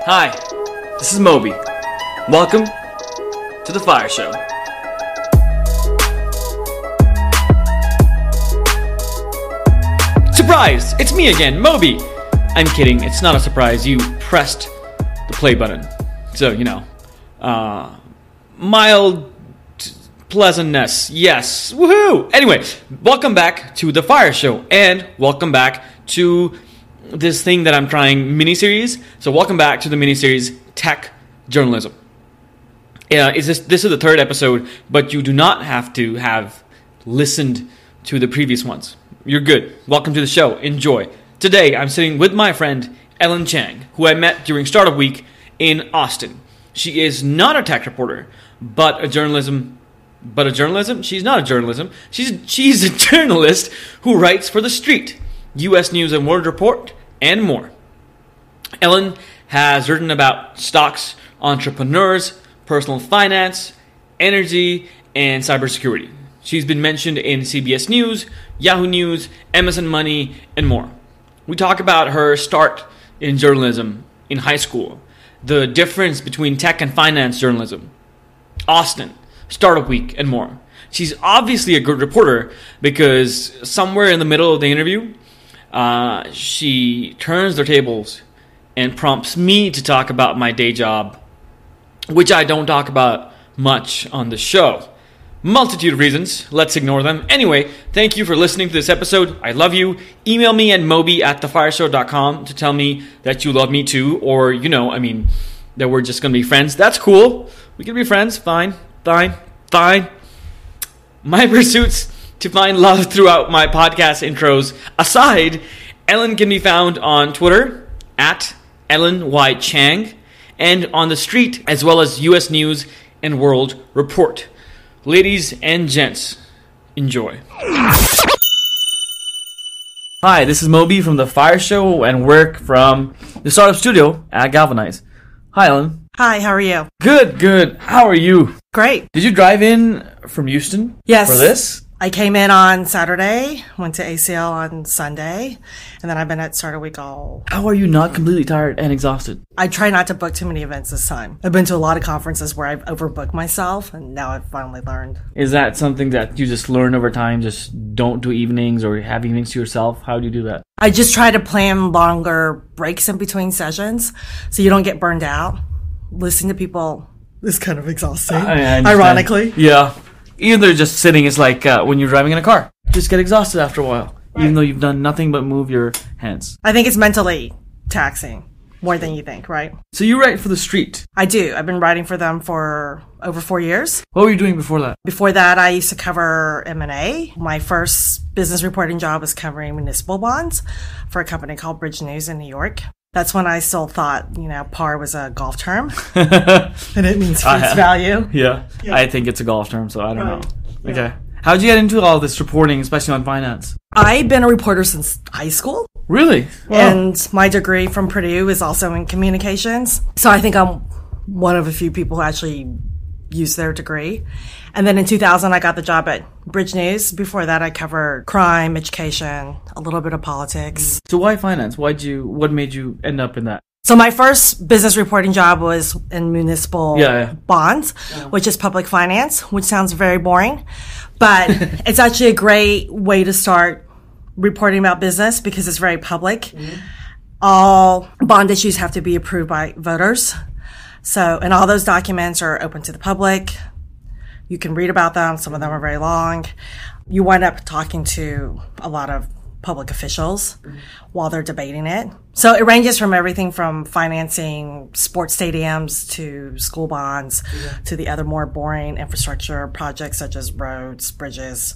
Hi, this is Moby. Welcome to The Fire Show. Surprise! It's me again, Moby! I'm kidding, it's not a surprise. You pressed the play button. So, mild pleasantness. Yes, woohoo! Anyway, welcome back to The Fire Show, and welcome back to this thing that I'm trying, mini-series. So welcome back to the mini-series Tech Journalism. This is the third episode, but you do not have to have listened to the previous ones. You're good. Welcome to the show. Enjoy. Today, I'm sitting with my friend Ellen Chang, who I met during Startup Week in Austin. She is not a tech reporter, but a journalism. She's not a journalism. She's a journalist who writes for The Street, U.S. News and World Report, and more. Ellen has written about stocks, entrepreneurs, personal finance, energy, and cybersecurity. She's been mentioned in CBS News, Yahoo News, MSN Money, and more. We talk about her start in journalism in high school, the difference between tech and finance journalism, Austin, Startup Week, and more. She's obviously a good reporter because somewhere in the middle of the interview, she turns their tables and prompts me to talk about my day job, which I don't talk about much on the show. Multitude of reasons. Let's ignore them. Anyway, thank you for listening to this episode. I love you. Email me at moby@thefireshow.com to tell me that you love me too, or, that we're just going to be friends. That's cool. We can be friends. Fine. My pursuits to find love throughout my podcast intros aside, Ellen can be found on Twitter at Ellen Y. Chang and on The Street, as well as U.S. News and World Report. Ladies and gents, enjoy. Hi, this is Moby from The Fire Show and work from the startup studio at Galvanize. Hi, Ellen. Hi, how are you? Good. How are you? Great. Did you drive in from Houston? Yes. For this? I came in on Saturday, went to ACL on Sunday, and then I've been at Startup Week all... How are you not completely tired and exhausted? I try not to book too many events this time. I've been to a lot of conferences where I've overbooked myself, and now I've finally learned. Is that something that you just learn over time? Just don't do evenings or have evenings to yourself? How do you do that? I just try to plan longer breaks in between sessions so you don't get burned out. Listening to people is kind of exhausting, ironically. Yeah. Even though just sitting is like when you're driving in a car. Just get exhausted after a while, right, even though you've done nothing but move your hands. I think it's mentally taxing more than you think, right? So you write for The Street? I do. I've been writing for them for over 4 years. What were you doing before that? Before that, I used to cover M&A. My first business reporting job was covering municipal bonds for a company called Bridge News in New York. That's when I still thought, par was a golf term. And it means face value. Yeah. I think it's a golf term, so I don't know. Yeah. Okay. How'd you get into all this reporting, especially on finance? I've been a reporter since high school. Really? Wow. And my degree from Purdue is also in communications. So I think I'm one of a few people who actually used their degree. And then in 2000, I got the job at Bridge News. Before that, I covered crime, education, a little bit of politics. So why finance? What made you end up in that? So my first business reporting job was in municipal bonds, which is public finance, which sounds very boring. But it's actually a great way to start reporting about business because it's very public. Mm-hmm. All bond issues have to be approved by voters. And all those documents are open to the public. You can read about them. Some of them are very long. You wind up talking to a lot of public officials while they're debating it. So it ranges from everything from financing sports stadiums to school bonds to the other more boring infrastructure projects such as roads, bridges,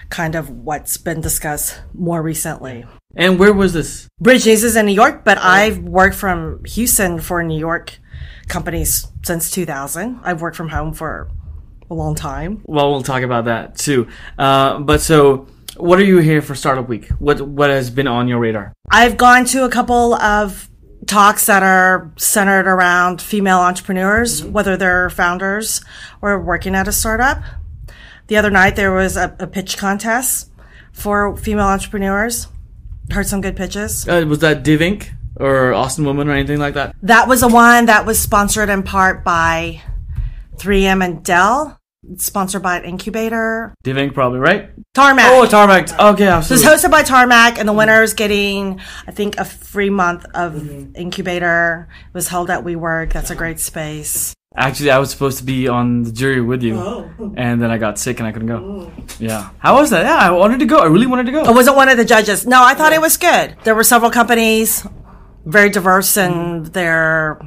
kind of what's been discussed more recently. And where was this? Bridge News is in New York, but I've worked from Houston for New York companies since 2000. I've worked from home for a long time. Well, we'll talk about that too. So what are you here for Startup Week? What has been on your radar? I've gone to a couple of talks that are centered around female entrepreneurs, whether they're founders or working at a startup. The other night there was a pitch contest for female entrepreneurs. Heard some good pitches. Was that Div Inc? or Austin Woman or anything like that? That was the one that was sponsored in part by 3M and Dell. It's sponsored by an incubator. D-Bank probably, right? Tarmac. Oh, Tarmac. Okay, absolutely. So it's hosted by Tarmac, and the winner is getting, I think, a free month of incubator. It was held at WeWork. That's a great space. Actually, I was supposed to be on the jury with you, and then I got sick and I couldn't go. Yeah. How was that? Yeah, I wanted to go. I really wanted to go. I wasn't one of the judges. No, I thought it was good. There were several companies, very diverse in their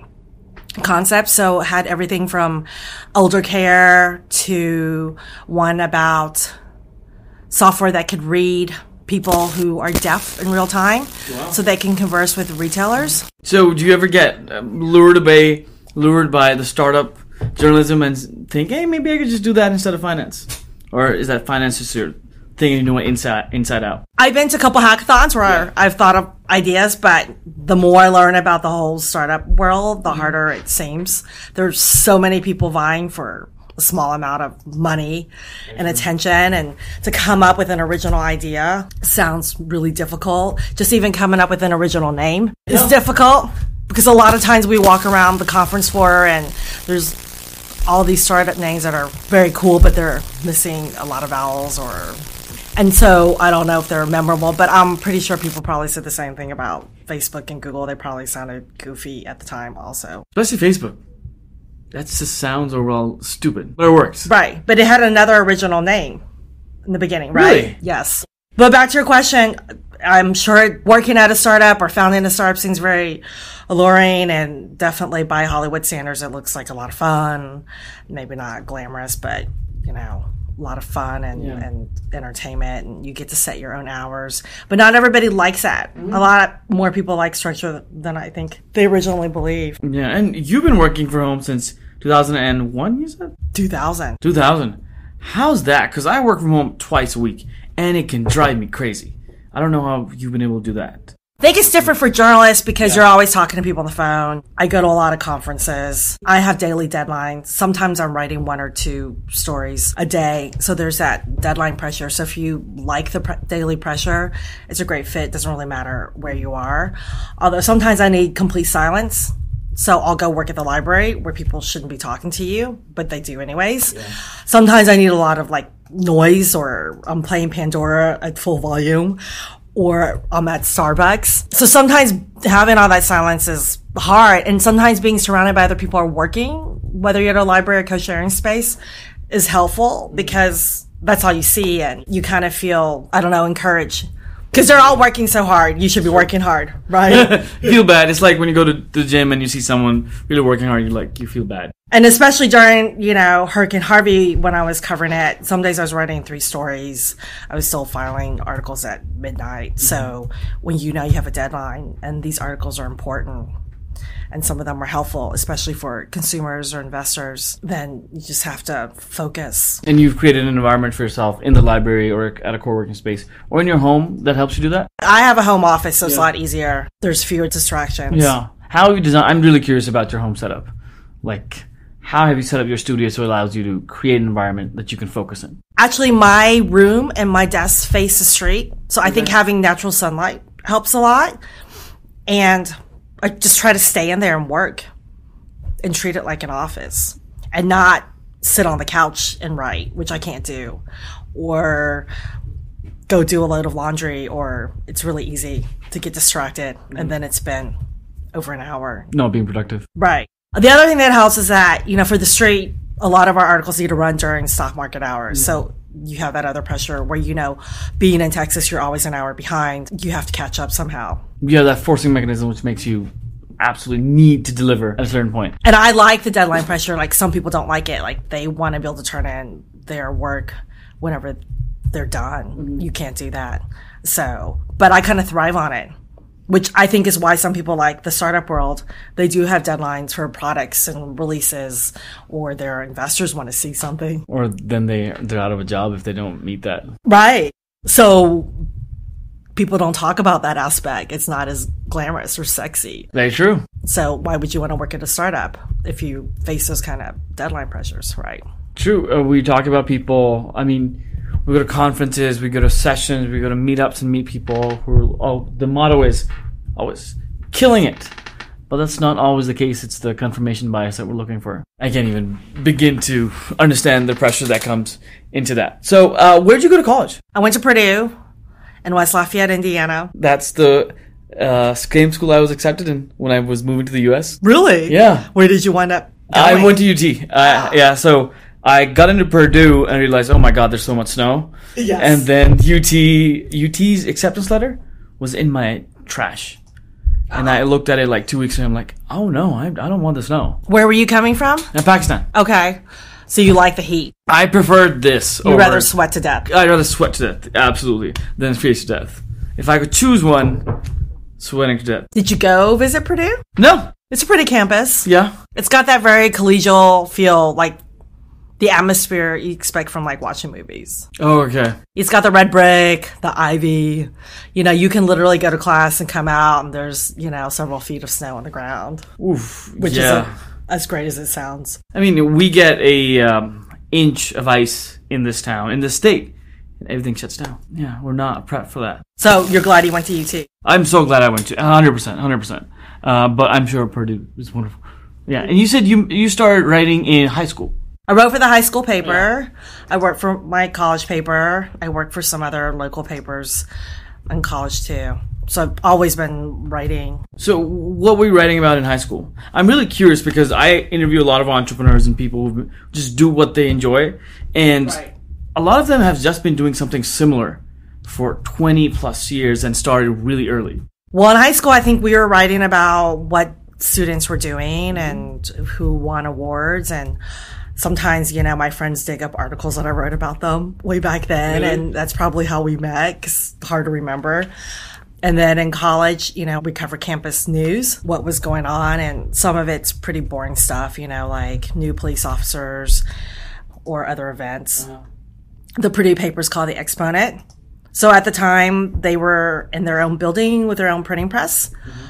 concepts. So it had everything from elder care to one about software that could read people who are deaf in real time so they can converse with retailers. So do you ever get lured by the startup journalism and think, hey, maybe I could just do that instead of finance? Or is that finance just your thing and you know it inside out? I've been to a couple hackathons where I've thought of ideas, but the more I learn about the whole startup world, the harder it seems. There's so many people vying for a small amount of money and attention, and to come up with an original idea sounds really difficult. Just even coming up with an original name is difficult, because a lot of times we walk around the conference floor and there's all these startup names that are very cool, but they're missing a lot of vowels, and so I don't know if they're memorable, but I'm pretty sure people probably said the same thing about Facebook and Google. They probably sounded goofy at the time also. Especially Facebook. That just sounds overall stupid, but it works. Right, but it had another original name in the beginning, right? Really? Yes. But back to your question, I'm sure working at a startup or founding a startup seems very alluring, and definitely by Hollywood standards, it looks like a lot of fun. Maybe not glamorous, but, a lot of fun and entertainment, and you get to set your own hours. But not everybody likes that. A lot more people like structure than I think they originally believed. Yeah, and you've been working from home since 2001, you said? 2000. 2000. How's that? Because I work from home twice a week, and it can drive me crazy. I don't know how you've been able to do that. I think it's different for journalists because you're always talking to people on the phone. I go to a lot of conferences. I have daily deadlines. Sometimes I'm writing 1 or 2 stories a day. So there's that deadline pressure. So if you like the daily pressure, it's a great fit. It doesn't really matter where you are. Although sometimes I need complete silence. So I'll go work at the library where people shouldn't be talking to you, but they do anyways. Yeah. Sometimes I need a lot of noise, or I'm playing Pandora at full volume, or I'm at Starbucks. So sometimes having all that silence is hard, and sometimes being surrounded by other people are working, whether you're at a library or co-sharing space, is helpful because that's all you see, and you kind of feel, encouraged. Because they're all working so hard. You should be working hard, right? You feel bad. It's like when you go to the gym and you see someone really working hard, you feel bad. And especially during, Hurricane Harvey, when I was covering it, some days I was writing 3 stories. I was still filing articles at midnight. Mm-hmm. So when you have a deadline and these articles are important and some of them are helpful, especially for consumers or investors, then you just have to focus. And you've created an environment for yourself in the library or at a co-working space or in your home that helps you do that? I have a home office, so it's a lot easier. There's fewer distractions. Yeah. How have you designed? I'm really curious about your home setup. How have you set up your studio so it allows you to create an environment that you can focus in? Actually, my room and my desk face the street. So I think having natural sunlight helps a lot. And I just try to stay in there and work and treat it like an office and not sit on the couch and write, which I can't do, or go do a load of laundry, or it's really easy to get distracted and then it's been over an hour. Not being productive. Right. The other thing that helps is that, for the street, a lot of our articles need to run during stock market hours. Yeah. So you have that other pressure where, being in Texas, you're always an hour behind. You have to catch up somehow. You have that forcing mechanism, which makes you absolutely need to deliver at a certain point. And I like the deadline pressure. Some people don't like it. They want to be able to turn in their work whenever they're done. Mm-hmm. You can't do that. So, but I kind of thrive on it, which I think is why some people like the startup world. They do have deadlines for products and releases, or their investors want to see something. Or then they're out of a job if they don't meet that. Right. So people don't talk about that aspect. It's not as glamorous or sexy. Very true. So why would you want to work at a startup if you face those kind of deadline pressures, right? True. We talk about people. We go to conferences, we go to sessions, we go to meetups and meet people the motto is always killing it. But that's not always the case. It's the confirmation bias that we're looking for. I can't even begin to understand the pressure that comes into that. So, where'd you go to college? I went to Purdue in West Lafayette, Indiana. That's the same school I was accepted in when I was moving to the U.S. Really? Yeah. Where did you wind up going? I went to UT. Yeah, so I got into Purdue and realized, oh my God, there's so much snow. Yes. And then UT's acceptance letter was in my trash. And I looked at it like 2 weeks ago. I'm like, oh no, I don't want the snow. Where were you coming from? Pakistan. Okay. So you like the heat. I preferred this. You'd rather sweat to death. I'd rather sweat to death, absolutely, than freeze to death. If I could choose one, sweating to death. Did you go visit Purdue? No. It's a pretty campus. Yeah. It's got that very collegial feel, like the atmosphere you expect from like watching movies. Oh, okay. It's got the red brick, the ivy. You know, you can literally go to class and come out and there's, you know, several feet of snow on the ground. Oof. Which isn't as great as it sounds. I mean, we get a inch of ice in this town, in this state, and everything shuts down. Yeah, we're not prepped for that. So you're glad you went to UT? I'm so glad I went to 100%. But I'm sure Purdue is wonderful. Yeah, and you said you started writing in high school. I wrote for the high school paper. Yeah. I worked for my college paper. I worked for some other local papers in college too. So I've always been writing. So what were you writing about in high school? I'm really curious because I interview a lot of entrepreneurs and people who just do what they enjoy. And a lot of them have just been doing something similar for 20 plus years and started really early. Well, in high school, I think we were writing about what students were doing and who won awards. And sometimes, you know, my friends dig up articles that I wrote about them way back then. Really? And that's probably how we met, 'cause it's hard to remember. And then in college, you know, we cover campus news, what was going on. And some of it's pretty boring stuff, you know, like new police officers or other events. Uh-huh. The Purdue paper's called The Exponent. So at the time, they were in their own building with their own printing press. Mm-hmm.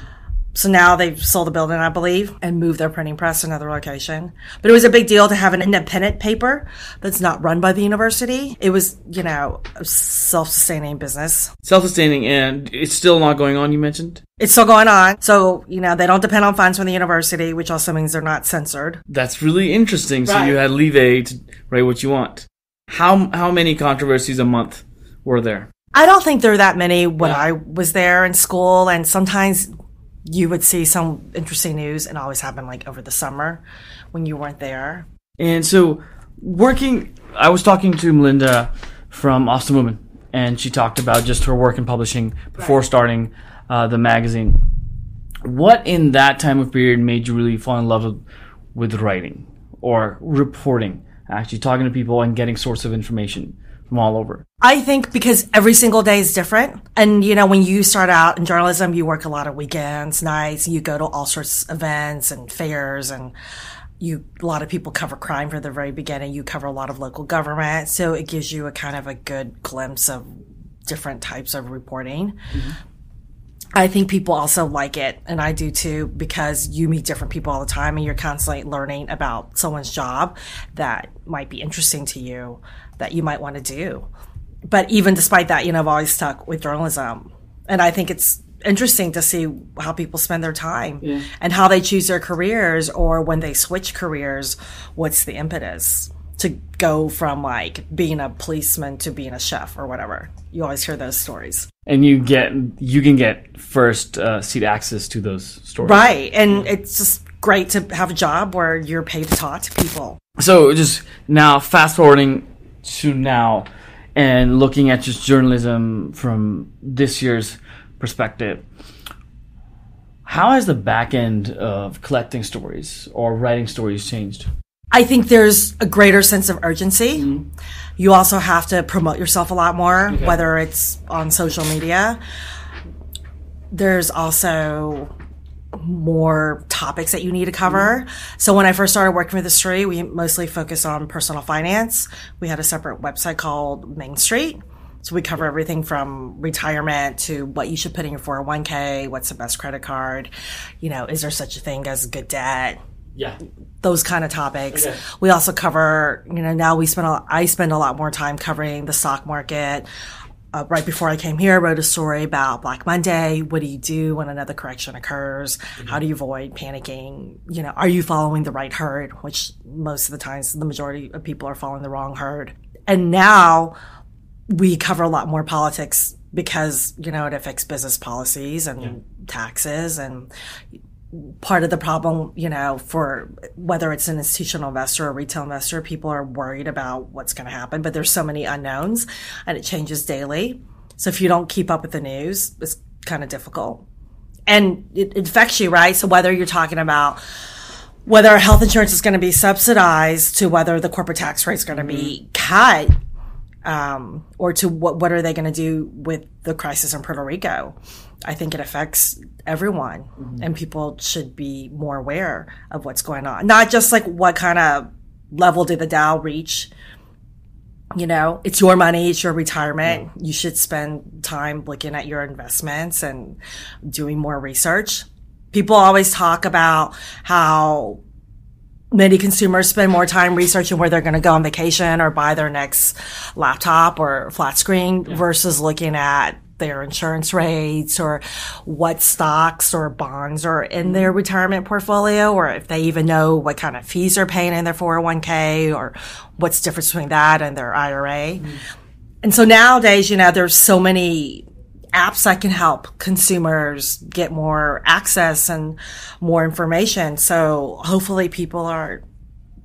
So now they've sold the building, I believe, and moved their printing press to another location. But it was a big deal to have an independent paper that's not run by the university. It was, you know, a self-sustaining business. Self-sustaining, and it's still not going on, you mentioned? It's still going on. So, you know, they don't depend on funds from the university, which also means they're not censored. That's really interesting. So you had leeway to write what you want. How many controversies a month were there? I don't think there were that many when I was there in school, and sometimes you would see some interesting news, and it always happened like over the summer when you weren't there. And so I was talking to Melinda from Austin Woman, and she talked about just her work in publishing before starting the magazine. What in that time of period made you really fall in love with writing or reporting, actually talking to people and getting source of information from all over? I think because every single day is different. And, you know, when you start out in journalism, you work a lot of weekends, nights, you go to all sorts of events and fairs, and a lot of people cover crime from the very beginning. You cover a lot of local government. So it gives you a kind of a good glimpse of different types of reporting. Mm-hmm. I think people also like it, and I do too, because you meet different people all the time and you're constantly learning about someone's job that might be interesting to you, that you might want to do. But even despite that, you know, I've always stuck with journalism. And I think it's interesting to see how people spend their time and how they choose their careers, or when they switch careers, what's the impetus to go from like being a policeman to being a chef or whatever. You always hear those stories. And you can get first seat access to those stories. Right. And it's just great to have a job where you're paid to talk to people. So just now, fast forwarding to now and looking at just journalism from this year's perspective, how has the back end of collecting stories or writing stories changed? I think there's a greater sense of urgency. Mm-hmm. You also have to promote yourself a lot more, whether it's on social media. There's also more topics that you need to cover. Mm-hmm. So when I first started working with the Street, we mostly focused on personal finance. We had a separate website called Main Street. So we cover everything from retirement to what you should put in your 401k, what's the best credit card, you know, is there such a thing as good debt? Yeah. Those kind of topics. Okay. We also cover, you know, now I spend a lot more time covering the stock market, right before I came here, I wrote a story about Black Monday. What do you do when another correction occurs? How do you avoid panicking? Are you following the right herd? Which most of the times, the majority of people are following the wrong herd. And now we cover a lot more politics because, it affects business policies and taxes. And part of the problem, for whether it's an institutional investor or retail investor, people are worried about what's going to happen, but there's so many unknowns and it changes daily. So if you don't keep up with the news, it's kind of difficult. And it affects you, right? So whether you're talking about whether health insurance is going to be subsidized to whether the corporate tax rate is going to be cut, or to what are they going to do with the crisis in Puerto Rico? I think it affects everyone, and people should be more aware of what's going on. Not just like what kind of level did the Dow reach. It's your money, it's your retirement. You should spend time looking at your investments and doing more research. People always talk about how many consumers spend more time researching where they're going to go on vacation or buy their next laptop or flat screen versus looking at their insurance rates or what stocks or bonds are in their retirement portfolio, or if they even know what kind of fees they're paying in their 401k or what's the difference between that and their IRA. And so nowadays, there's so many apps that can help consumers get more access and more information. So hopefully people are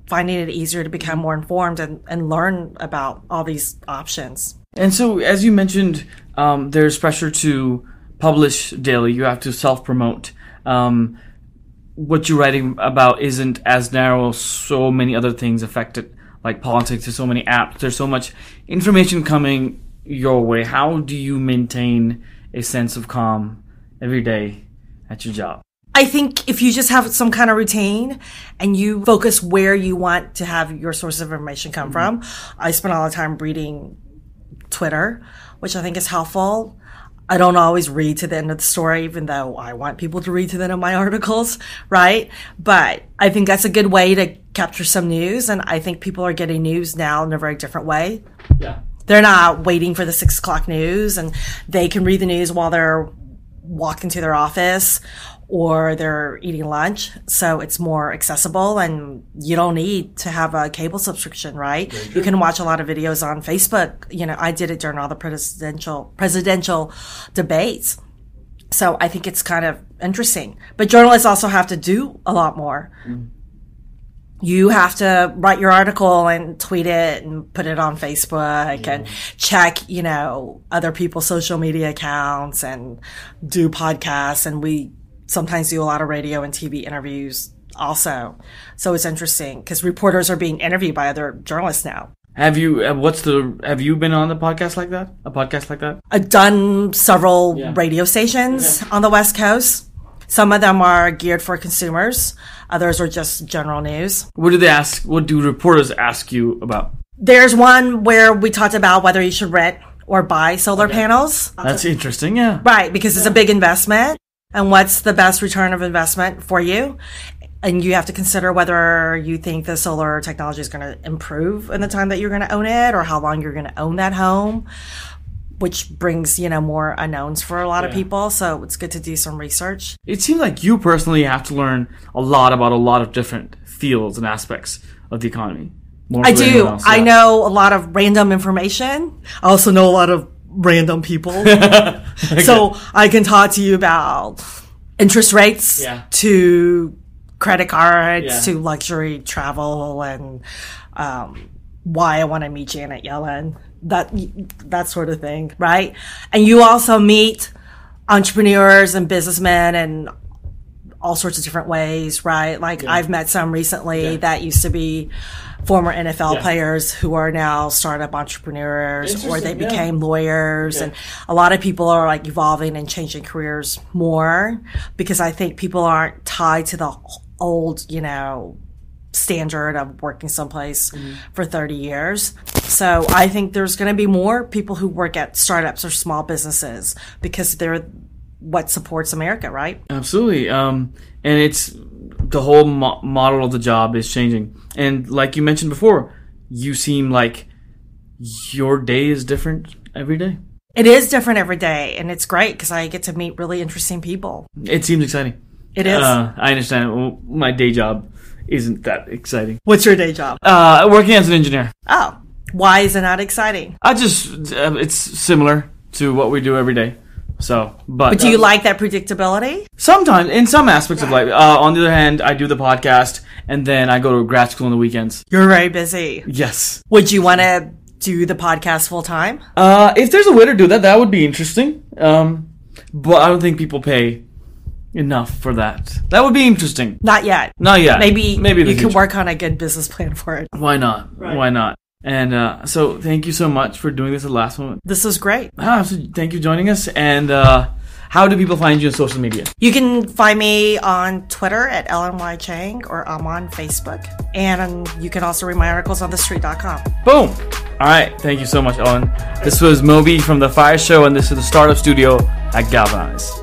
finding it easier to become more informed and learn about all these options. And so, as you mentioned, there's pressure to publish daily. You have to self-promote. What you're writing about isn't as narrow. So many other things affect it, like politics. There's so many apps. There's so much information coming your way. How do you maintain a sense of calm every day at your job? I think if you just have some kind of routine and you focus where you want to have your source of information come from. I spend all the time reading Twitter, which I think is helpful. I don't always read to the end of the story, even though I want people to read to the end of my articles, right? But I think that's a good way to capture some news. And I think people are getting news now in a very different way. Yeah. They're not waiting for the 6 o'clock news, and they can read the news while they're walking to their office or they're eating lunch. So it's more accessible, and you don't need to have a cable subscription, right? You can watch a lot of videos on Facebook. I did it during all the presidential debates. So I think it's kind of interesting. But journalists also have to do a lot more. You have to write your article and tweet it and put it on Facebook and check, other people's social media accounts and do podcasts. And we sometimes do a lot of radio and TV interviews also. So it's interesting because reporters are being interviewed by other journalists now. Have you been on a podcast like that? I've done several radio stations on the West Coast. Some of them are geared for consumers. Others are just general news. What do they ask? What do reporters ask you about? There's one where we talked about whether you should rent or buy solar panels. That's interesting, yeah. Right, because it's a big investment. And what's the best return of investment for you? And you have to consider whether you think the solar technology is going to improve in the time that you're going to own it or how long you're going to own that home, which brings, more unknowns for a lot of people. So it's good to do some research. It seems like you personally have to learn a lot about a lot of different fields and aspects of the economy. I do. I know a lot of random information. I also know a lot of random people. Okay. So I can talk to you about interest rates to credit cards to luxury travel and why I want to meet Janet Yellen. That sort of thing, right? And you also meet entrepreneurs and businessmen in all sorts of different ways, right? Like I've met some recently that used to be former NFL players who are now startup entrepreneurs, or they became lawyers. And a lot of people are like evolving and changing careers more because I think people aren't tied to the old, standard of working someplace for 30 years. So I think there's going to be more people who work at startups or small businesses because they're what supports America, right? Absolutely. And it's the whole model of the job is changing. And like you mentioned before, you seem like your day is different every day. It is different every day, and it's great because I get to meet really interesting people. It seems exciting. It is. I understand. Well, my day job isn't that exciting. What's your day job? Working as an engineer. Oh, why is it not exciting? It's similar to what we do every day. So, but do you like that predictability? Sometimes, in some aspects of life. On the other hand, I do the podcast, and then I go to grad school on the weekends. You're very busy. Yes. Would you want to do the podcast full time? If there's a way to do that, that would be interesting. But I don't think people pay enough for that. That would be interesting. Not yet. Maybe you can work on a good business plan for it. Why not? Right. Why not? And so thank you so much for doing this the last one. This was great. So thank you for joining us. And how do people find you on social media? You can find me on Twitter at LNY Chang, or I'm on Facebook. And you can also read my articles on thestreet.com. Boom. All right. Thank you so much, Ellen. This was Moby from The Fire Show, and this is the Startup Studio at Galvanize.